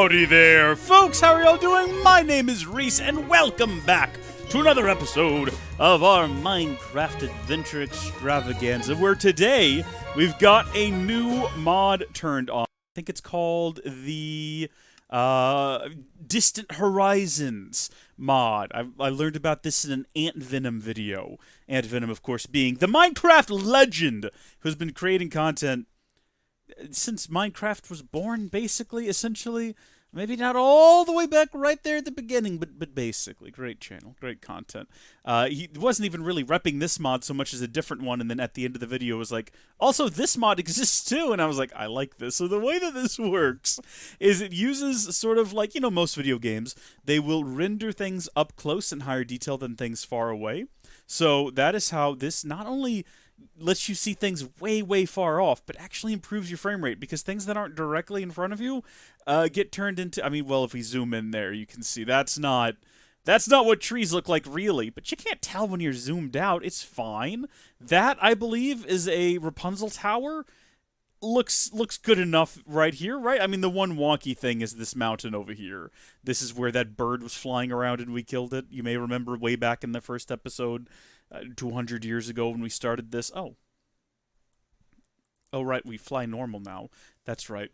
Howdy there, folks! How are y'all doing? My name is Rees, and welcome back to another episode of our Minecraft Adventure Extravaganza, where today we've got a new mod turned on. I think it's called the Distant Horizons mod. I learned about this in an Ant Venom video. Ant Venom, of course, being the Minecraft legend who's been creating content since Minecraft was born, basically, essentially. Maybe not all the way back right there at the beginning, but basically. Great channel, great content. He wasn't even really repping this mod so much as a different one, and then at the end of the video was like, also, this mod exists too, and I was like, I like this. So the way that this works is it uses sort of like, you know, most video games, they will render things up close in higher detail than things far away. So that is how this not only lets you see things way, way far off, but actually improves your frame rate, because things that aren't directly in front of you get turned into, I mean, well, if we zoom in there, you can see that's not what trees look like really, but you can't tell when you're zoomed out. It's fine. That, I believe, is a Rapunzel tower. Looks good enough right here, right? I mean, the one wonky thing is this mountain over here. This is where that bird was flying around and we killed it. You may remember way back in the first episode, 200 years ago when we started this. Oh, right, we fly normal now. That's right.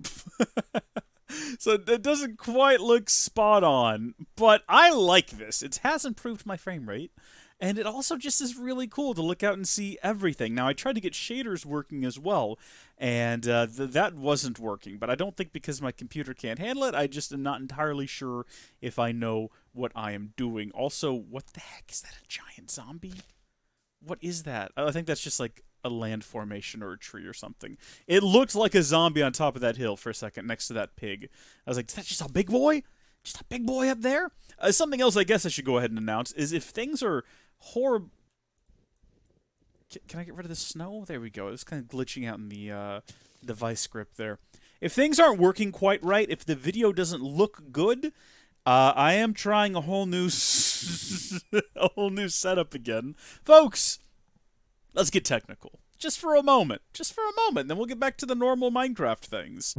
So it doesn't quite look spot on, but I like this. It has improved my frame rate, and it also just is really cool to look out and see everything. Now, I tried to get shaders working as well, and that wasn't working, but I don't think because my computer can't handle it. I just am not entirely sure if I know what I am doing. Also, what the heck? Is that a giant zombie? What is that? I think that's just like a land formation or a tree or something. It looked like a zombie on top of that hill for a second next to that pig. I was like, is that just a big boy? Just a big boy up there? Something else I guess I should go ahead and announce is if things are horrible... Can I get rid of the snow? There we go. It's kind of glitching out in the device script there. If things aren't working quite right, if the video doesn't look good, I am trying a whole new a whole new setup again. Folks, let's get technical. Just for a moment. Just for a moment. Then we'll get back to the normal Minecraft things.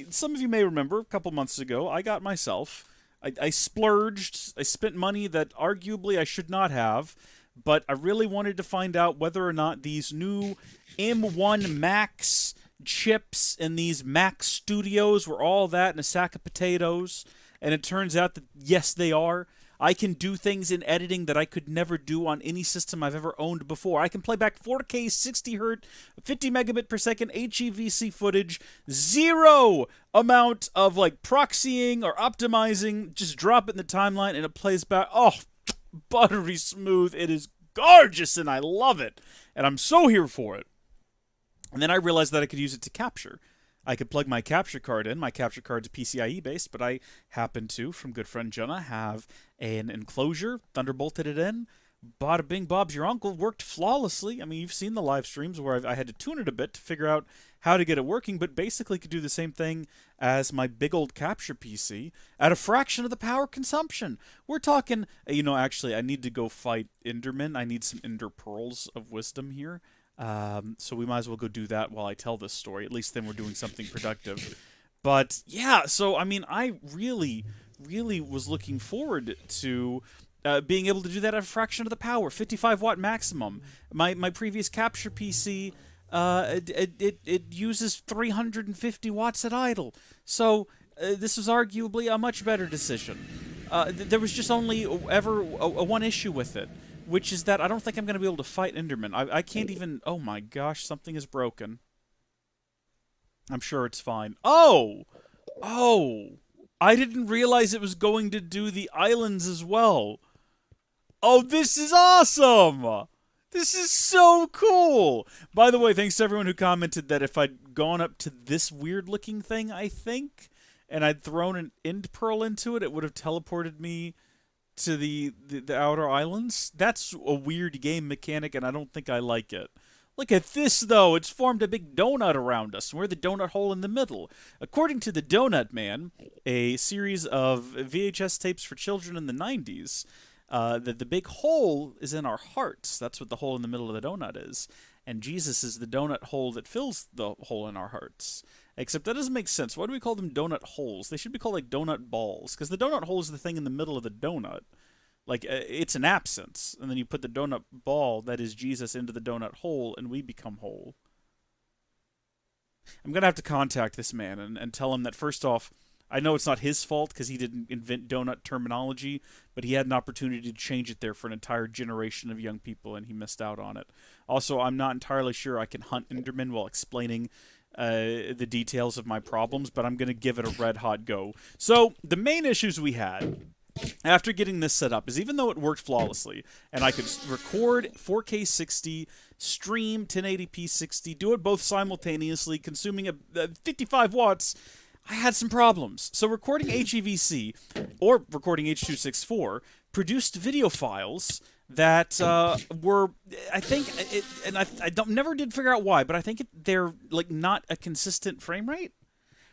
Some of you may remember, a couple months ago, I got myself... I splurged. I spent money that arguably I should not have, but I really wanted to find out whether or not these new M1 Max chips in these Mac Studios were all that in a sack of potatoes. And it turns out that, yes, they are. I can do things in editing that I could never do on any system I've ever owned before. I can play back 4K, 60 Hz, 50 megabit per second HEVC footage, zero amount of like proxying or optimizing. Just drop it in the timeline and it plays back. Oh, buttery smooth. It is gorgeous and I love it. And I'm so here for it. And then I realized that I could use it to capture. I could plug my capture card in. My capture card's PCIe based, but I happen to, from good friend Jenna, have an enclosure, thunderbolted it in. Bada bing, Bob's your uncle. Worked flawlessly. I mean, you've seen the live streams where I had to tune it a bit to figure out how to get it working, but basically could do the same thing as my big old capture PC at a fraction of the power consumption. We're talking, you know, actually, I need to go fight Endermen. I need some Ender Pearls of Wisdom here. So we might as well go do that while I tell this story. At least then we're doing something productive. But yeah, so I mean, I really was looking forward to being able to do that at a fraction of the power, 55 watt maximum. My previous capture PC, it uses 350 watts at idle. So this was arguably a much better decision. There was just only ever one issue with it, which is that I don't think I'm going to be able to fight Enderman. I can't even... Oh my gosh, something is broken. I'm sure it's fine. Oh! Oh! I didn't realize it was going to do the islands as well. Oh, this is awesome! This is so cool! By the way, thanks to everyone who commented that if I'd gone up to this weird-looking thing, I think, and I'd thrown an end pearl into it, it would have teleported me to the outer islands. That's a weird game mechanic, and I don't think I like it. Look at this, though. It's formed a big donut around us, and we're the donut hole in the middle. According to the Donut Man, a series of VHS tapes for children in the 90s, the big hole is in our hearts. That's what the hole in the middle of the donut is. and Jesus is the donut hole that fills the hole in our hearts. Except that doesn't make sense. Why do we call them donut holes? They should be called like donut balls, because the donut hole is the thing in the middle of the donut. Like, it's an absence, and then you put the donut ball, that is Jesus, into the donut hole, and we become whole. I'm going to have to contact this man and tell him that, first off, I know it's not his fault because he didn't invent donut terminology, but he had an opportunity to change it there for an entire generation of young people, and he missed out on it. Also, I'm not entirely sure I can hunt Enderman while explaining the details of my problems, but I'm going to give it a red-hot go. So, the main issues we had after getting this set up is, even though it worked flawlessly, and I could record 4K 60, stream 1080p 60, do it both simultaneously, consuming 55 watts, I had some problems. So recording HEVC, or recording H.264, produced video files that were, I think, never did figure out why, but I think they're like not a consistent frame rate,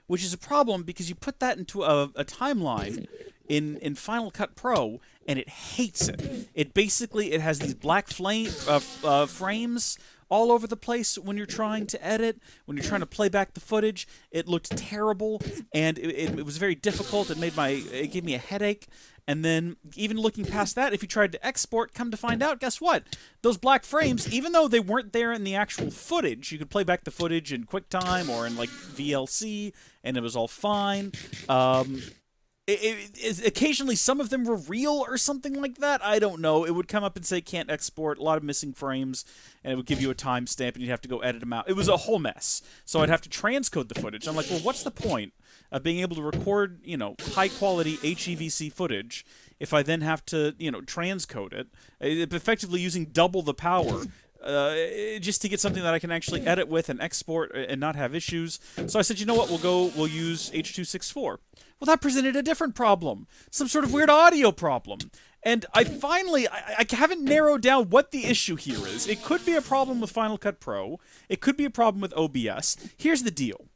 which is a problem because you put that into a timeline in Final Cut Pro, and it hates it. It has these black frames all over the place when you're trying to edit, when you're trying to play back the footage. It looked terrible, and it was very difficult. It gave me a headache. And then, even looking past that, if you tried to export, come to find out, guess what? Those black frames, even though they weren't there in the actual footage, you could play back the footage in QuickTime or in, like, VLC, and it was all fine. Occasionally, some of them were real or something like that. I don't know. It would come up and say can't export, a lot of missing frames, and it would give you a timestamp, and you'd have to go edit them out. It was a whole mess. So I'd have to transcode the footage. I'm like, well, what's the point of being able to record, high-quality HEVC footage if I then have to, transcode it, effectively using double the power, just to get something that I can actually edit with and export and not have issues. So I said, you know what, we'll use H.264. Well, that presented a different problem. Some sort of weird audio problem. And I haven't narrowed down what the issue here is. It could be a problem with Final Cut Pro. It could be a problem with OBS. Here's the deal.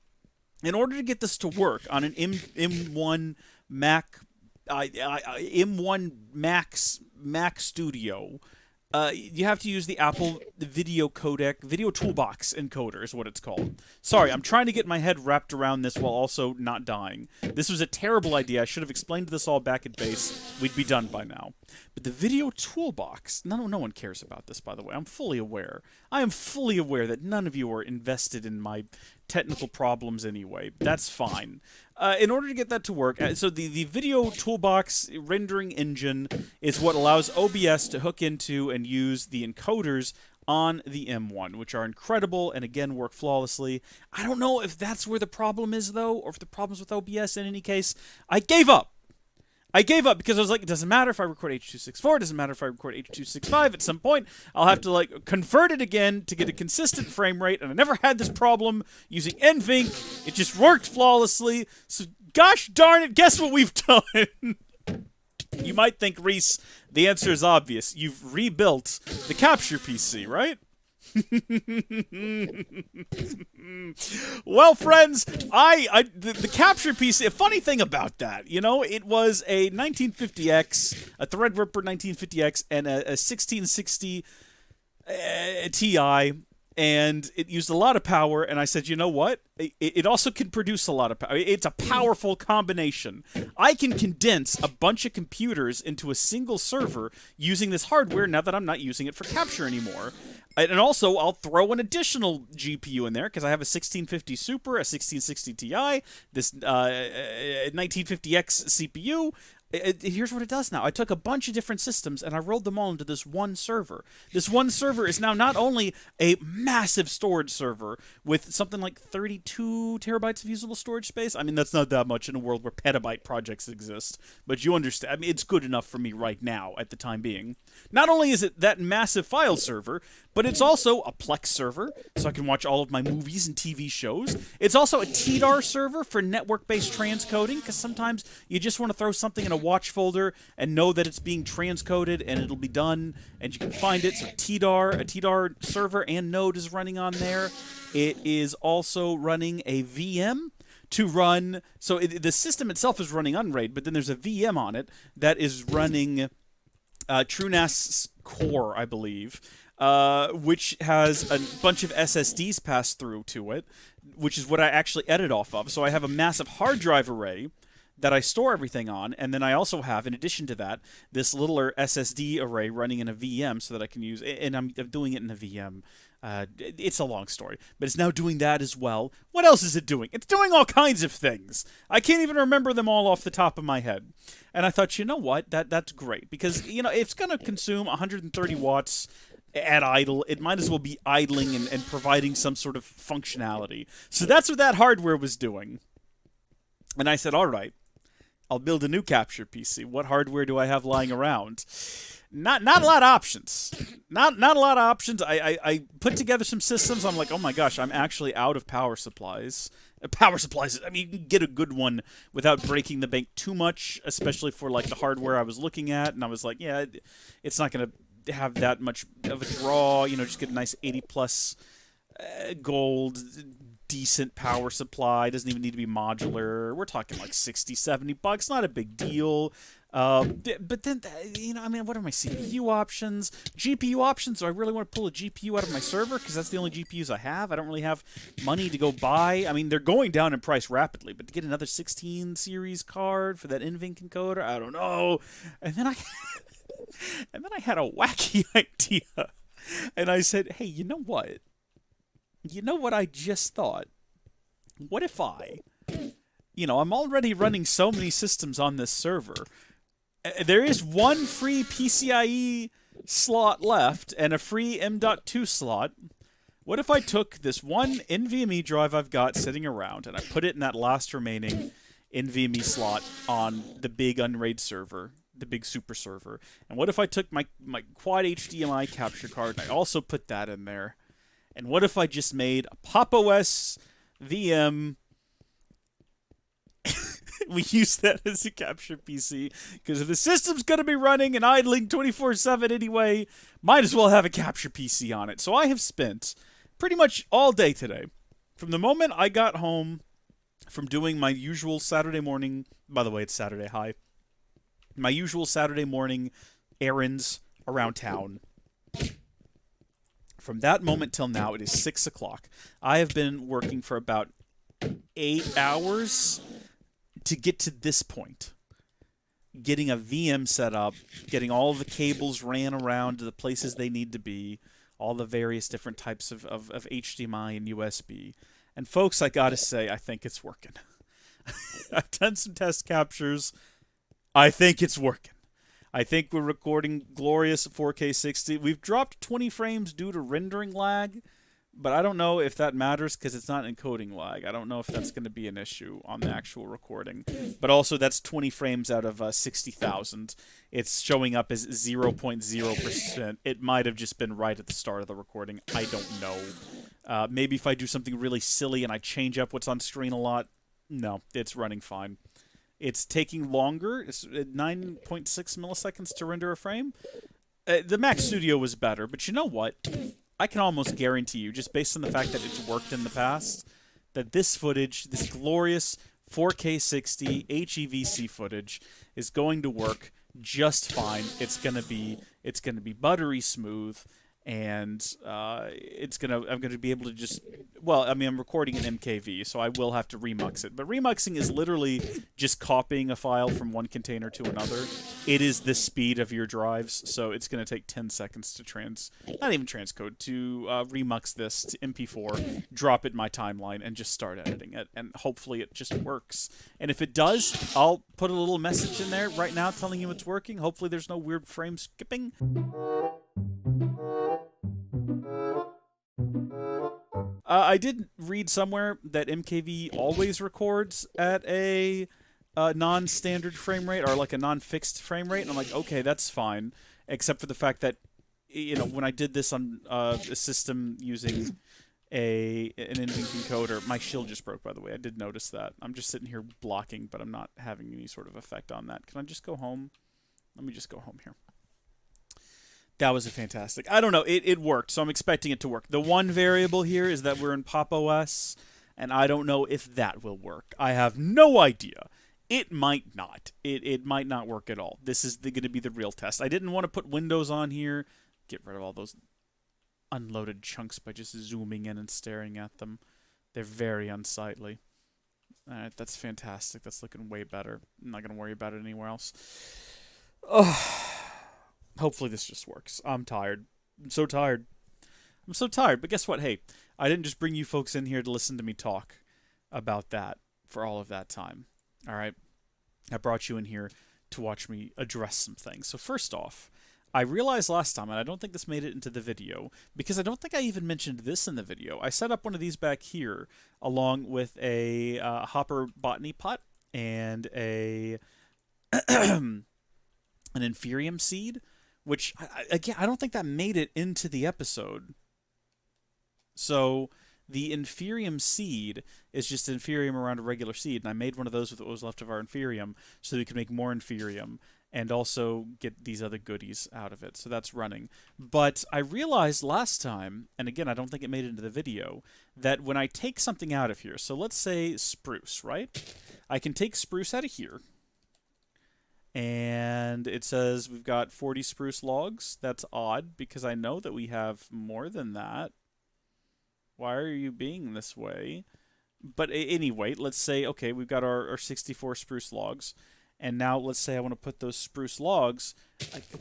In order to get this to work on an M1 Mac, M1 Mac Studio, you have to use the Apple Video Toolbox encoder is what it's called. Sorry, I'm trying to get my head wrapped around this while also not dying. This was a terrible idea. I should have explained this all back at base. We'd be done by now. But the Video Toolbox, no one cares about this, by the way. I'm fully aware. I am fully aware that none of you are invested in my technical problems anyway. That's fine. In order to get that to work, so the Video Toolbox rendering engine is what allows OBS to hook into and use the encoders on the M1, which are incredible and, again, work flawlessly. I don't know if that's where the problem is, though, or if the problem's with OBS. In any case, I gave up. Because I was like, it doesn't matter if I record H.264, it doesn't matter if I record H.265. At some point, I'll have to, convert it again to get a consistent frame rate, and I never had this problem using NVENC. It just worked flawlessly. So, gosh darn it, guess what we've done? You might think, Rees, the answer is obvious. You've rebuilt the Capture PC, right? Well, friends, the Capture PC, a funny thing about that, it was a 1950X, a Threadripper 1950X, and a 1660 Ti, and it used a lot of power, and I said, you know what? It also can produce a lot of power. It's a powerful combination. I can condense a bunch of computers into a single server using this hardware now that I'm not using it for capture anymore. And also, I'll throw an additional GPU in there, because I have a 1650 Super, a 1660 Ti, this 1950X CPU. Here's what it does now. I took a bunch of different systems and I rolled them all into this one server. This one server is now not only a massive storage server with something like 32 terabytes of usable storage space. I mean, that's not that much in a world where petabyte projects exist, but you understand. I mean, it's good enough for me right now at the time being. Not only is it that massive file server, but it's also a Plex server, so I can watch all of my movies and TV shows. It's also a TDAR server for network-based transcoding, because sometimes you just want to throw something in a watch folder and know that it's being transcoded and it'll be done, and you can find it. So a TDAR server and node is running on there. It is also running a VM to run, so the system itself is running Unraid, but then there's a VM on it that is running TrueNAS Core, I believe. which has a bunch of SSDs passed through to it, which is what I actually edit off of. So I have a massive hard drive array that I store everything on, and then I also have, in addition to that, this littler SSD array running in a VM so that I can use, and I'm doing it in a VM. It's a long story, but it's now doing that as well. What else is it doing? It's doing all kinds of things. I can't even remember them all off the top of my head. And I thought, you know what? That's great, because it's going to consume 130 watts at idle. It might as well be idling and providing some sort of functionality. So that's what that hardware was doing. And I said, all right, I'll build a new capture PC. What hardware do I have lying around? Not a lot of options. Not a lot of options. I put together some systems. I'm like, oh my gosh, I'm actually out of power supplies. Power supplies, I mean, you can get a good one without breaking the bank too much, especially for like the hardware I was looking at. And I was like, yeah, it's not going to have that much of a draw. Just get a nice 80 plus gold, decent power supply. Doesn't even need to be modular. We're talking like $60-$70. Not a big deal. But then, I mean, what are my CPU options? GPU options? Do I really want to pull a GPU out of my server? Because that's the only GPUs I have. I don't really have money to go buy. I mean, they're going down in price rapidly, but to get another 16 series card for that NVENC encoder, I don't know. And then I had a wacky idea. And I said, hey, you know what? You know what I just thought? What if I'm already running so many systems on this server. There is one free PCIe slot left and a free M.2 slot. What if I took this one NVMe drive I've got sitting around and I put it in that last remaining NVMe slot on the big Unraid server, the big super server? And what if I took my quad HDMI capture card and I also put that in there? And what if I just made a Pop! OS VM? We use that as a capture PC, because if the system's going to be running and idling 24/7 anyway, might as well have a capture PC on it. So I have spent pretty much all day today, from the moment I got home from doing my usual Saturday morning, by the way, it's Saturday, hi, my usual Saturday morning errands around town. From that moment till now, it is 6 o'clock. I have been working for about 8 hours to get to this point. Getting a VM set up, getting all of the cables ran around to the places they need to be, all the various different types of HDMI and USB. And folks, I gotta say, I think it's working. I've done some test captures. I think it's working. I think we're recording glorious 4K 60. We've dropped 20 frames due to rendering lag, but I don't know if that matters because it's not encoding lag. I don't know if that's going to be an issue on the actual recording. But also, that's 20 frames out of 60,000. It's showing up as 0.0%. It might have just been right at the start of the recording. I don't know. Maybe if I do something really silly and I change up what's on screen a lot. No, it's running fine. It's taking longer. It's 9.6 milliseconds to render a frame. The Mac Studio was better, but you know what? I can almost guarantee you, just based on the fact that it's worked in the past, that this footage, this glorious 4K 60 HEVC footage, is going to work just fine. It's gonna be buttery smooth, and I'm gonna be able to just, well, I mean, I'm recording in MKV, so I will have to remux it. But remuxing is literally just copying a file from one container to another. It is the speed of your drives, so it's gonna take 10 seconds to transcode to remux this to MP4, drop it in my timeline, and just start editing it. And hopefully it just works. And if it does, I'll put a little message in there right now telling you it's working. Hopefully there's no weird frame skipping. I did read somewhere that MKV always records at a non-standard frame rate, or like a non-fixed frame rate, and I'm like, okay, that's fine, except for the fact that, when I did this on a system using an NVENC encoder, my shield just broke, by the way. I did notice that. I'm just sitting here blocking, but I'm not having any sort of effect on that. Can I just go home? Let me just go home here. That was a fantastic. I don't know. It worked, so I'm expecting it to work. The one variable here is that we're in Pop! OS, and I don't know if that will work. I have no idea. It might not. It might not work at all. This is going to be the real test. I didn't want to put Windows on here. Get rid of all those unloaded chunks by just zooming in and staring at them. They're very unsightly. Alright, that's fantastic. That's looking way better. I'm not going to worry about it anywhere else. Oh, hopefully this just works. I'm tired. I'm so tired. I'm so tired. But guess what? Hey, I didn't just bring you folks in here to listen to me talk about that for all of that time. Alright? I brought you in here to watch me address some things. So first off, I realized last time, and I don't think this made it into the video, because I don't think I even mentioned this in the video. I set up one of these back here, along with a hopper botany pot and an inferium seed, which, again, I don't think that made it into the episode. So the inferium seed is just inferium around a regular seed, and I made one of those with what was left of our inferium so we could make more inferium and also get these other goodies out of it. So that's running. But I realized last time, and again, I don't think it made it into the video, that when I take something out of here, so let's say spruce, right? I can take spruce out of here, and it says we've got 40 spruce logs. That's odd, because I know that we have more than that. Why are you being this way? But anyway, let's say, okay, we've got our 64 spruce logs. And now let's say I want to put those spruce logs.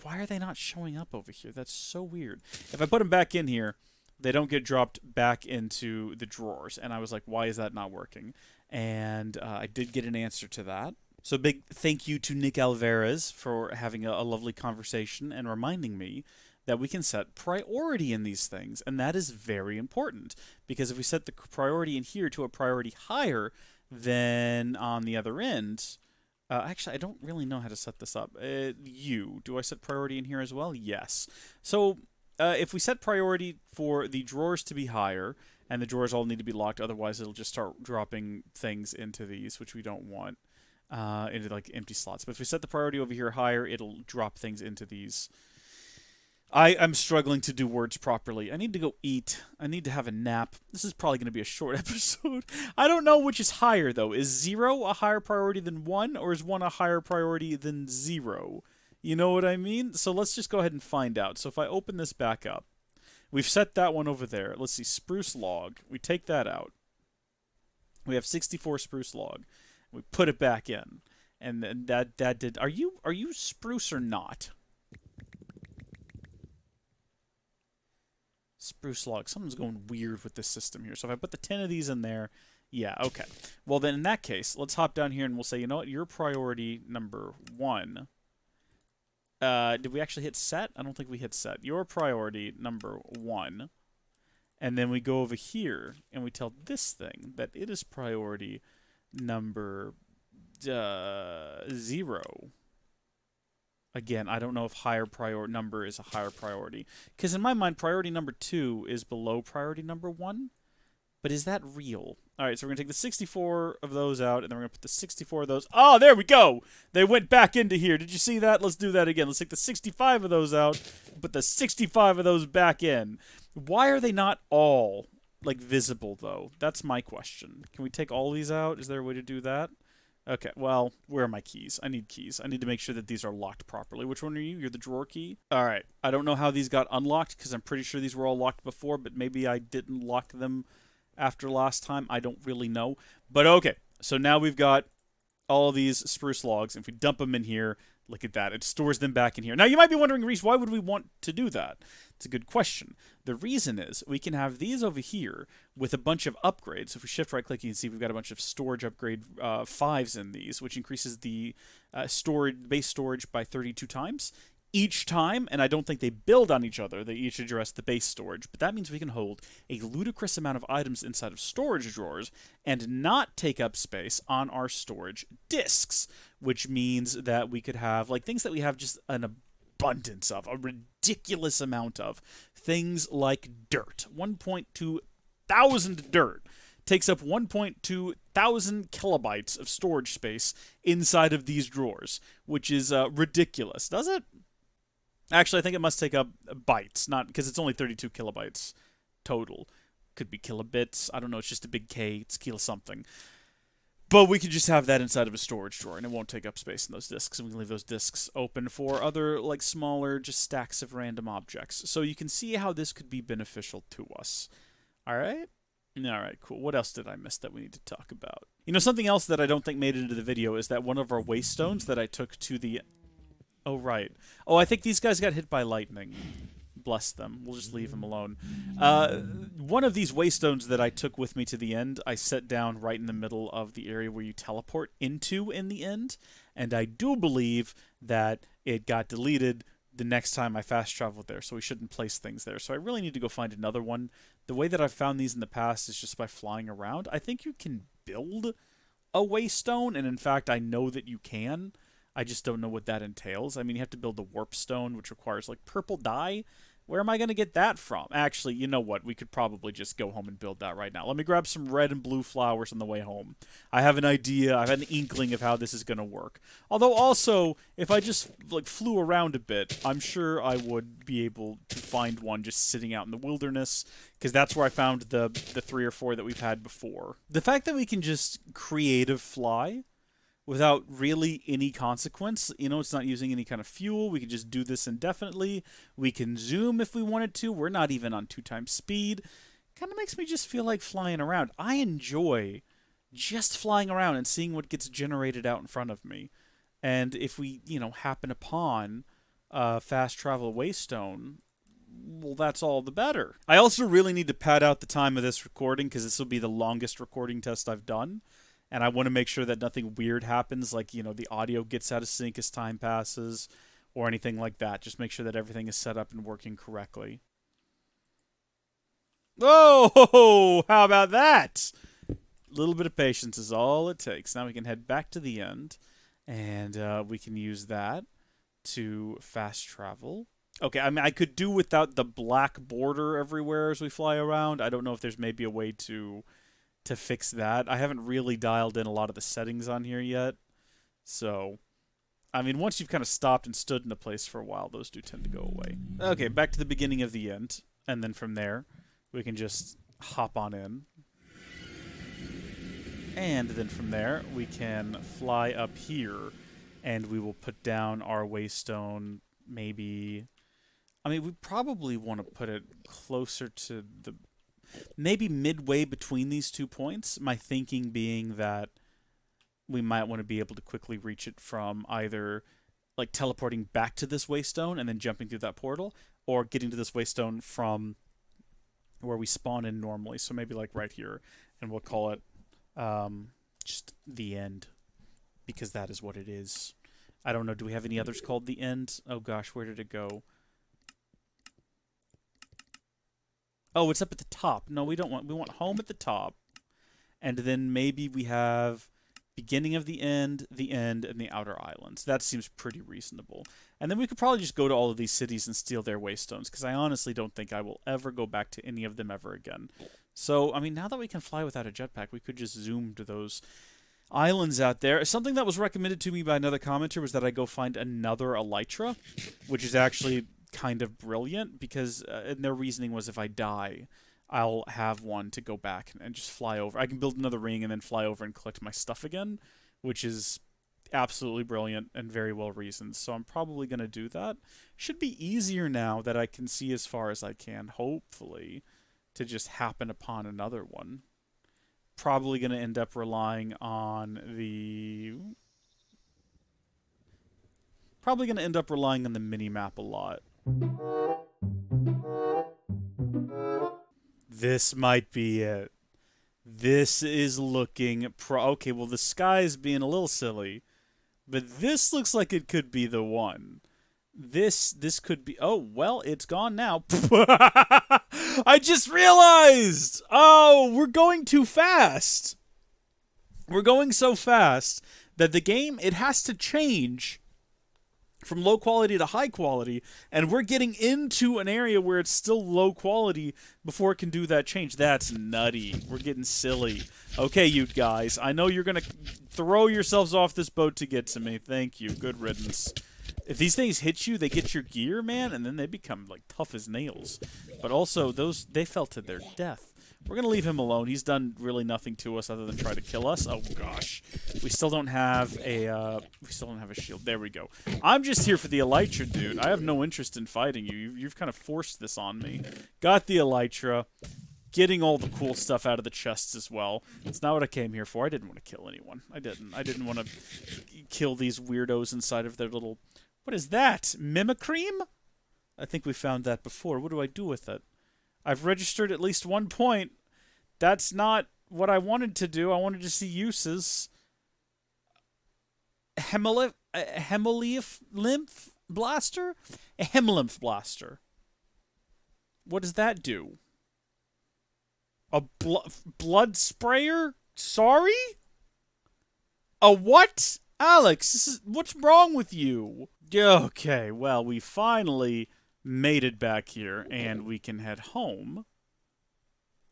Why are they not showing up over here? That's so weird. If I put them back in here, they don't get dropped back into the drawers. And I was like, why is that not working? And I did get an answer to that. So big thank you to Nick Alvarez for having a lovely conversation and reminding me that we can set priority in these things. And that is very important. Because if we set the priority in here to a priority higher than on the other end... actually, I don't really know how to set this up. Do I set priority in here as well? Yes. So, if we set priority for the drawers to be higher, and the drawers all need to be locked, otherwise it'll just start dropping things into these, which we don't want, into like empty slots. But if we set the priority over here higher, it'll drop things into these. I'm struggling to do words properly. I need to go eat. I need to have a nap. This is probably going to be a short episode. I don't know which is higher, though. Is 0 a higher priority than 1, or is 1 a higher priority than 0? You know what I mean? So let's just go ahead and find out. So if I open this back up, we've set that one over there. Let's see, spruce log. We take that out. We have 64 spruce log. We put it back in. And then that did... Are you spruce or not? Spruce log. Something's going weird with this system here. So if I put the 10 of these in there, yeah, okay. Well, then in that case, let's hop down here and we'll say, you know what, your priority number 1. Did we actually hit set? I don't think we hit set. Your priority number 1. And then we go over here and we tell this thing that it is priority number 0. Again, I don't know if higher priority number is a higher priority. Because in my mind, priority number 2 is below priority number 1. But is that real? Alright, so we're going to take the 64 of those out, and then we're going to put the 64 of those... Oh, there we go! They went back into here. Did you see that? Let's do that again. Let's take the 65 of those out, put the 65 of those back in. Why are they not all, like, visible, though? That's my question. Can we take all these out? Is there a way to do that? Okay, well, where are my keys? I need keys. I need to make sure that these are locked properly. Which one are you? You're the drawer key? Alright, I don't know how these got unlocked, because I'm pretty sure these were all locked before, but maybe I didn't lock them after last time. I don't really know. But okay, so now we've got all of these spruce logs, and if we dump them in here, look at that. It stores them back in here. Now, you might be wondering, Rees, why would we want to do that? It's a good question. The reason is we can have these over here with a bunch of upgrades. So if we shift right-click, you can see we've got a bunch of storage upgrade 5s in these, which increases the base storage by 32 times. Each time, and I don't think they build on each other, they each address the base storage, but that means we can hold a ludicrous amount of items inside of storage drawers and not take up space on our storage disks, which means that we could have, like, things that we have just an abundance of, a ridiculous amount of. Things like dirt. 1.2 thousand dirt takes up 1.2 thousand kilobytes of storage space inside of these drawers, which is ridiculous, does it? Actually, I think it must take up bytes, not because it's only 32 kilobytes total. Could be kilobits. I don't know. It's just a big K. It's kilo something. But we could just have that inside of a storage drawer, and it won't take up space in those disks, and we can leave those disks open for other, like, smaller, just stacks of random objects. So you can see how this could be beneficial to us. Alright? Alright, cool. What else did I miss that we need to talk about? You know, something else that I don't think made it into the video is that one of our waste stones that I took to the... Oh, right. Oh, I think these guys got hit by lightning. Bless them. We'll just leave them alone. One of these waste stones that I took with me to the end, I set down right in the middle of the area where you teleport into in the end, and I do believe that it got deleted the next time I fast traveled there, so we shouldn't place things there. So I really need to go find another one. The way that I've found these in the past is just by flying around. I think you can build a waste stone, and in fact, I know that you can. I just don't know what that entails. I mean, you have to build the warp stone, which requires, like, purple dye. Where am I going to get that from? Actually, you know what? We could probably just go home and build that right now. Let me grab some red and blue flowers on the way home. I have an idea. I have an inkling of how this is going to work. Although also, if I just like flew around a bit, I'm sure I would be able to find one just sitting out in the wilderness, because that's where I found the 3 or 4 that we've had before. The fact that we can just creative fly without really any consequence. You know, it's not using any kind of fuel. We can just do this indefinitely. We can zoom if we wanted to. We're not even on 2 times speed. Kind of makes me just feel like flying around. I enjoy just flying around and seeing what gets generated out in front of me. And if we, you know, happen upon fast travel waste stone, well, that's all the better. I also really need to pad out the time of this recording, because this will be the longest recording test I've done. And I want to make sure that nothing weird happens, like, you know, the audio gets out of sync as time passes or anything like that. Just make sure that everything is set up and working correctly. Oh, how about that? A little bit of patience is all it takes. Now we can head back to the end, and we can use that to fast travel. Okay, I mean, I could do without the black border everywhere as we fly around. I don't know if there's maybe a way to fix that. I haven't really dialed in a lot of the settings on here yet. So, I mean, once you've kind of stopped and stood in a place for a while, those do tend to go away. Okay, back to the beginning of the end. And then from there, we can just hop on in. And then from there, we can fly up here. And we will put down our waystone maybe... I mean, we probably want to put it closer to the... maybe midway between these 2 points. My thinking being that we might want to be able to quickly reach it from either like teleporting back to this waystone and then jumping through that portal, or getting to this waystone from where we spawn in normally. So maybe like right here, and we'll call it just the end, because that is what it is. I don't know. Do we have any others called the end? Oh gosh, where did it go? Oh, it's up at the top. No, we don't want... we want home at the top. And then maybe we have beginning of the end, and the outer islands. That seems pretty reasonable. And then we could probably just go to all of these cities and steal their waystones, because I honestly don't think I will ever go back to any of them ever again. So, I mean, now that we can fly without a jetpack, we could just zoom to those islands out there. Something that was recommended to me by another commenter was that I go find another elytra, which is actually kind of brilliant, because and their reasoning was if I die, I'll have one to go back and just fly over. I can build another ring and then fly over and collect my stuff again, which is absolutely brilliant and very well reasoned. So I'm probably going to do that. Should be easier now that I can see as far as I can, hopefully, to just happen upon another one. Probably going to end up relying on the... probably going to end up relying on the mini-map a lot. This might be it. This is looking okay, well, the sky is being a little silly, but this looks like it could be the one. This could be... oh, well, it's gone now. I just realized! Oh, we're going too fast. We're going so fast that the game, it has to change from low quality to high quality, and we're getting into an area where it's still low quality before it can do that change. That's nutty. We're getting silly. Okay, you guys, I know you're going to throw yourselves off this boat to get to me. Thank you. Good riddance. If these things hit you, they get your gear, man, and then they become, like, tough as nails. But also, they fell to their death. We're going to leave him alone. He's done really nothing to us other than try to kill us. Oh, gosh. We still don't have a shield. There we go. I'm just here for the elytra, dude. I have no interest in fighting you. You've kind of forced this on me. Got the elytra. Getting all the cool stuff out of the chests as well. It's not what I came here for. I didn't want to kill anyone. I didn't want to kill these weirdos inside of their little... What is that? Mimicream? I think we found that before. What do I do with it? I've registered at least 1 point. That's not what I wanted to do. I wanted to see uses. Hemolymph blaster? A hemolymph blaster. What does that do? A blood sprayer? Sorry? A what? Alex, what's wrong with you? Okay, well, we finally made it back here, and we can head home.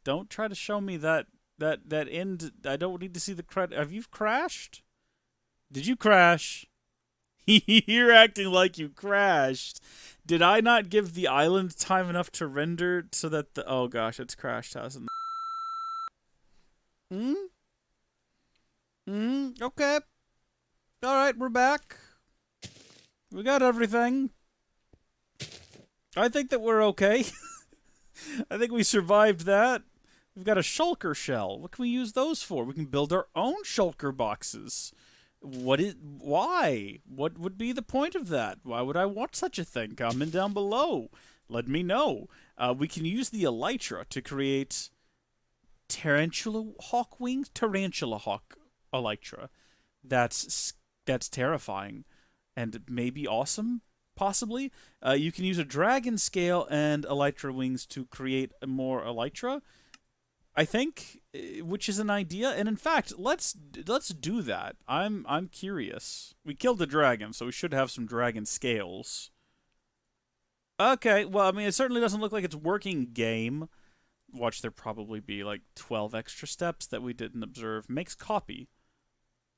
Don't try to show me that end. I don't need to see the credit. Have you crashed? Did you crash? You're acting like you crashed. Did I not give the island time enough to render so that the... Oh gosh, it's crashed, hasn't it? Okay. Alright, we're back. We got everything. I think that we're okay. I think we survived that. We've got a shulker shell. What can we use those for? We can build our own shulker boxes. Why? What would be the point of that? Why would I want such a thing? Comment down below. Let me know. We can use the elytra to create tarantula hawk wings? Tarantula hawk elytra. That's terrifying. And maybe awesome? Possibly. You can use a dragon scale and elytra wings to create more elytra, I think, which is an idea. And in fact, let's do that. I'm curious. We killed the dragon, so we should have some dragon scales. Okay, well, I mean, it certainly doesn't look like it's working game. Watch, there probably be like 12 extra steps that we didn't observe. Makes copy.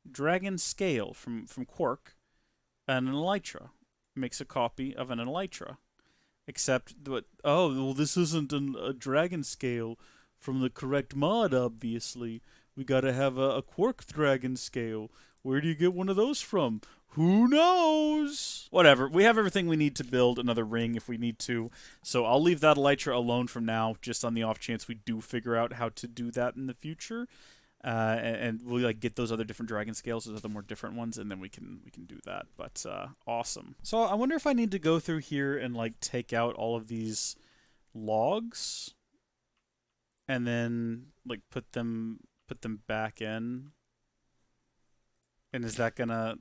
Dragon scale from Quark and an elytra. Makes a copy of an elytra. Except, oh, well, this isn't a dragon scale from the correct mod, obviously. We gotta have a Quark dragon scale. Where do you get one of those from? Who knows? Whatever. We have everything we need to build another ring if we need to. So I'll leave that elytra alone from now, just on the off chance we do figure out how to do that in the future. And we'll like get those other different dragon scales, those other more different ones, and then we can do that. But awesome. So I wonder if I need to go through here and like take out all of these logs, and then like put them back in. And is that gonna?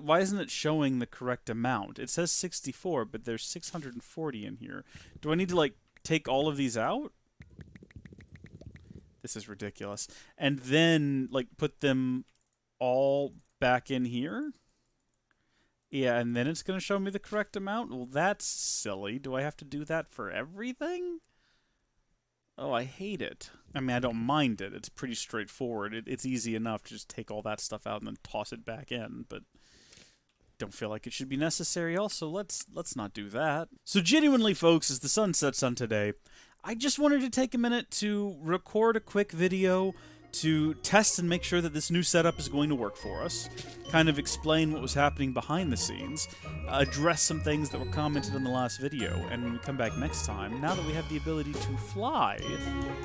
Why isn't it showing the correct amount? It says 64, but there's 640 in here. Do I need to like take all of these out? This is ridiculous. And then, like, put them all back in here? Yeah, and then it's going to show me the correct amount? Well, that's silly. Do I have to do that for everything? Oh, I hate it. I mean, I don't mind it. It's pretty straightforward. It's easy enough to just take all that stuff out and then toss it back in, but don't feel like it should be necessary. Also, let's not do that. So genuinely, folks, as the sun sets on today, I just wanted to take a minute to record a quick video to test and make sure that this new setup is going to work for us, kind of explain what was happening behind the scenes, address some things that were commented in the last video, and when we come back next time, now that we have the ability to fly,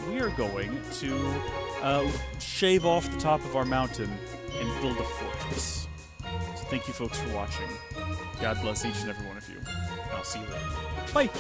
we are going to shave off the top of our mountain and build a fortress. So thank you folks for watching. God bless each and every one of you, and I'll see you later. Bye!